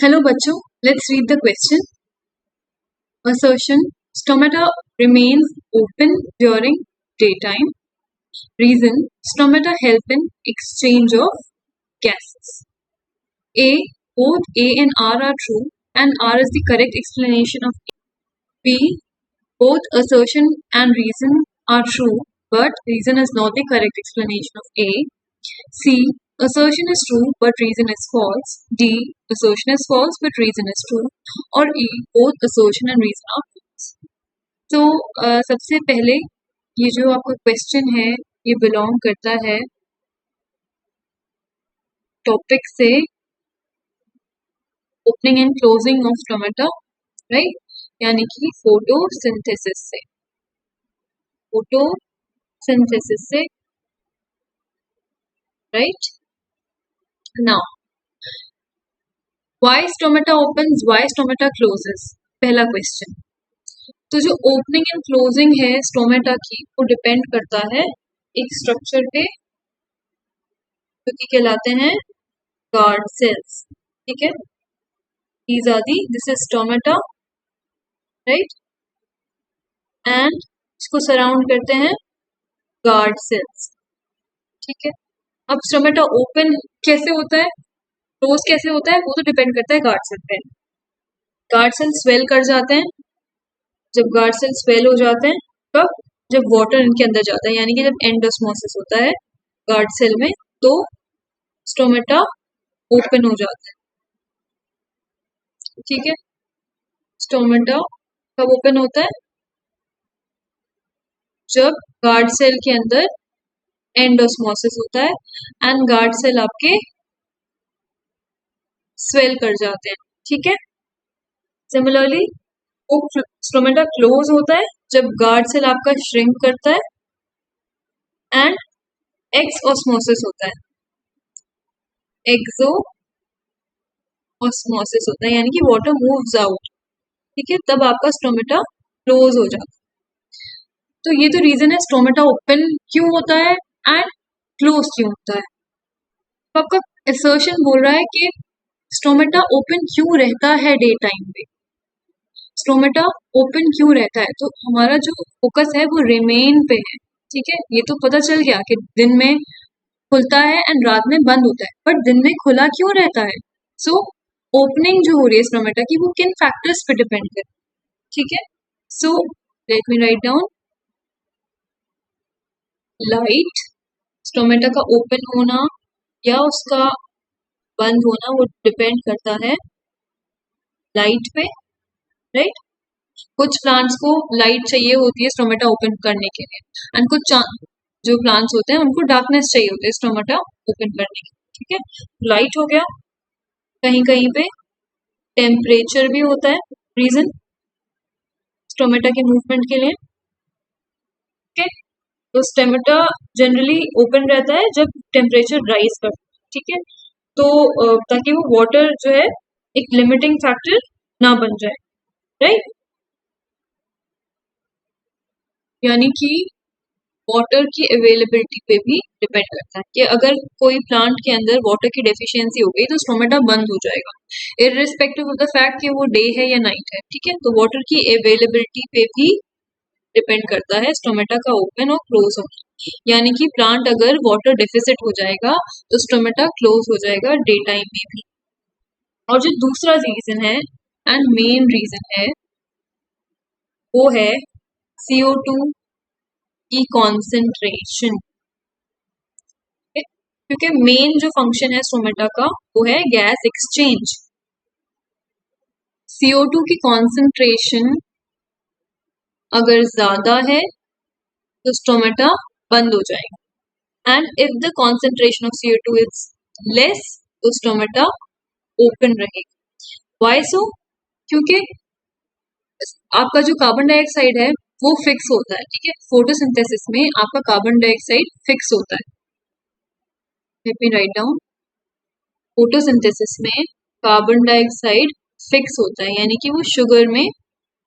Hello बच्चों, let's read the question. Assertion: stomata remains open during daytime. Reason: stomata help in exchange of gases. A. Both A and R are true, and R is the correct explanation of A. B. Both assertion and reason are true, but reason is not the correct explanation of A. C. Assertion is true, but reason is false. D. Assertion is false, but reason is true. और E. Both assertion and reason are false. तो सबसे पहले ये जो आपका question है ये belong करता है टॉपिक से opening and closing of stomata, right, यानी कि फोटोसिंथेसिस से, right. Now, why stomata opens, why stomata closes? पहला क्वेश्चन. तो जो ओपनिंग एंड क्लोजिंग है स्टोमेटा की वो डिपेंड करता है एक स्ट्रक्चर पे जो कि कहलाते हैं गार्ड सेल्स. ठीक है, these are the, this is stomata, right, and इसको सराउंड करते हैं गार्ड सेल्स. ठीक है, अब स्टोमेटा ओपन कैसे होता है, क्लोज कैसे होता है, वो तो डिपेंड करता है गार्ड सेल पे. गार्ड सेल स्वेल कर जाते हैं. जब गार्ड सेल स्वेल हो जाते हैं कब, जब वाटर इनके अंदर जाता है, यानी कि जब एंडोस्मोसिस होता है गार्ड सेल में तो स्टोमेटा ओपन हो जाता है. ठीक है, स्टोमेटा कब ओपन होता है, जब गार्ड सेल के अंदर एंडोस्मोसिस होता है एंड गार्ड सेल आपके स्वेल कर जाते हैं. ठीक है, सिमिलरली वो स्टोमेटा क्लोज होता है जब गार्ड सेल आपका श्रिंक करता है एंड एक्सओस्मोसिस होता है, एक्सोस्मोसिस होता है, यानी कि वाटर मूव्स आउट. ठीक है, तब आपका स्टोमेटा क्लोज हो जाता है. तो ये तो रीजन है स्टोमेटा ओपन क्यों होता है एंड क्लोज क्यों होता है. तो आपका असर्शन बोल रहा है कि स्टोमेटा ओपन क्यों रहता है डे टाइम पे, स्टोमेटा ओपन क्यों रहता है. तो हमारा जो फोकस है वो रिमेन पे है. ठीक है, ये तो पता चल गया कि दिन में खुलता है एंड रात में बंद होता है, बट दिन में खुला क्यों रहता है. सो ओपनिंग जो हो रही है स्टोमेटा की वो किन फैक्टर्स पे डिपेंड करती है. ठीक है, so let me write down. Light, stomata का ओपन होना या उसका बंद होना वो डिपेंड करता है लाइट पे, राइट. कुछ प्लांट्स को लाइट चाहिए होती है स्टोमेटा ओपन करने के लिए एंड कुछ जो प्लांट्स होते हैं उनको डार्कनेस चाहिए होती है स्टोमेटा ओपन करने के लिए. ठीक है, लाइट हो गया, कहीं कहीं पे टेम्परेचर भी होता है रीजन स्टोमेटा के मूवमेंट के लिए. ठीक है, तो स्टोमेटा जनरली ओपन रहता है जब टेम्परेचर राइज करता है. ठीक है, तो ताकि वो वाटर जो है एक लिमिटिंग फैक्टर ना बन जाए, राइट. यानी कि वाटर की अवेलेबिलिटी पे भी डिपेंड करता है कि अगर कोई प्लांट के अंदर वाटर की डेफिशिएंसी हो गई तो स्टोमेटा बंद हो जाएगा इररिस्पेक्टिव ऑफ द फैक्ट कि वो डे है या नाइट है. ठीक है, तो वाटर की अवेलेबिलिटी पे भी डिपेंड करता है स्टोमेटा का ओपन और क्लोज होना. यानी कि प्लांट अगर वाटर डेफिसिट हो जाएगा तो स्टोमेटा क्लोज हो जाएगा डे टाइम में भी. और जो दूसरा रीजन है एंड मेन रीजन है वो है CO2 की कॉन्सेंट्रेशन. क्योंकि मेन जो फंक्शन है स्टोमेटा का वो है गैस एक्सचेंज. CO2 की कॉन्सेंट्रेशन अगर ज्यादा है तो स्टोमेटा बंद हो जाएगा and if the concentration of CO2 is less तो स्टोमेटा ओपन रहेगा. व्हाई सो, क्योंकि आपका जो कार्बन डाइऑक्साइड है वो फिक्स होता है. ठीक है, फोटोसिंथेसिस में आपका कार्बन डाइऑक्साइड फिक्स होता है. Let me write down. Photosynthesis में कार्बन डाइऑक्साइड फिक्स होता है, यानी कि वो शुगर में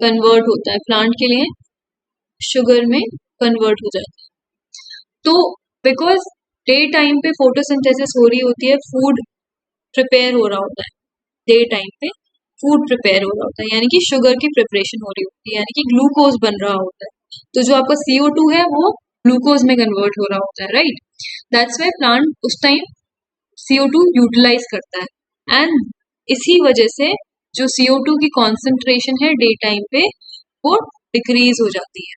कन्वर्ट होता है, प्लांट के लिए शुगर में कन्वर्ट हो जाता है. तो बिकॉज डे टाइम पे फोटोसिंथेसिस हो रही होती है, फूड प्रिपेयर हो रहा होता है, डे टाइम पे फूड प्रिपेयर हो रहा होता है, यानी कि शुगर की प्रिपरेशन हो रही होती है, यानी कि ग्लूकोज बन रहा होता है। तो जो आपका CO2 है वो ग्लूकोज में कन्वर्ट हो रहा होता है, राइट। दैट्स वाई प्लांट उस टाइम CO2 यूटिलाइज करता है, एंड इसी वजह से जो CO2 की कॉन्सेंट्रेशन है डे टाइम पे वो डिक्रीज हो जाती है।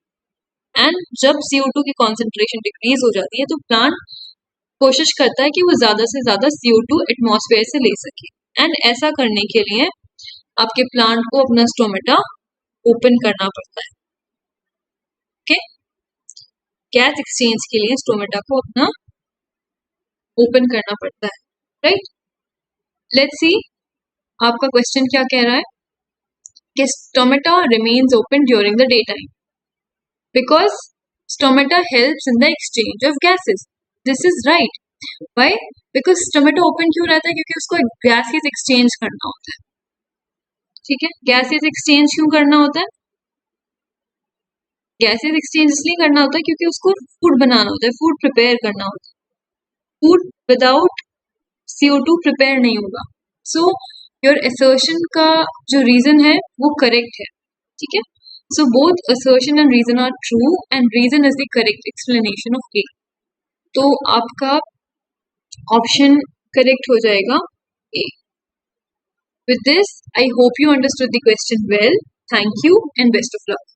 एंड जब CO2 की कॉन्सेंट्रेशन डिक्रीज हो जाती है तो प्लांट कोशिश करता है कि वो ज्यादा से ज्यादा CO2 एटमॉस्फेयर से ले सके, एंड ऐसा करने के लिए आपके प्लांट को अपना स्टोमेटा ओपन करना पड़ता है। ओके, गैस एक्सचेंज के लिए स्टोमेटा को अपना ओपन करना पड़ता है, राइट। लेट्स सी आपका क्वेश्चन क्या कह रहा है कि stomata remains open during the day time because stomata helps in the exchange of gases. This is right. Why? Because stomata open क्यों रहता है? क्योंकि उसको गैसेस एक्सचेंज करना होता है, ठीक है। गैसेस एक्सचेंज क्यों करना होता है? गैसेस एक्सचेंज इसलिए करना होता है क्योंकि उसको फूड बनाना होता है, फूड प्रिपेयर करना होता है। फूड विदाउट CO2 प्रिपेयर नहीं होगा। सो योर असर्शन का जो रीजन है वो करेक्ट है, ठीक है। So both assertion and reason are true and reason is the correct explanation of A। तो आपका ऑप्शन करेक्ट हो जाएगा A। With this, I hope you understood the question well. Thank you and best of luck.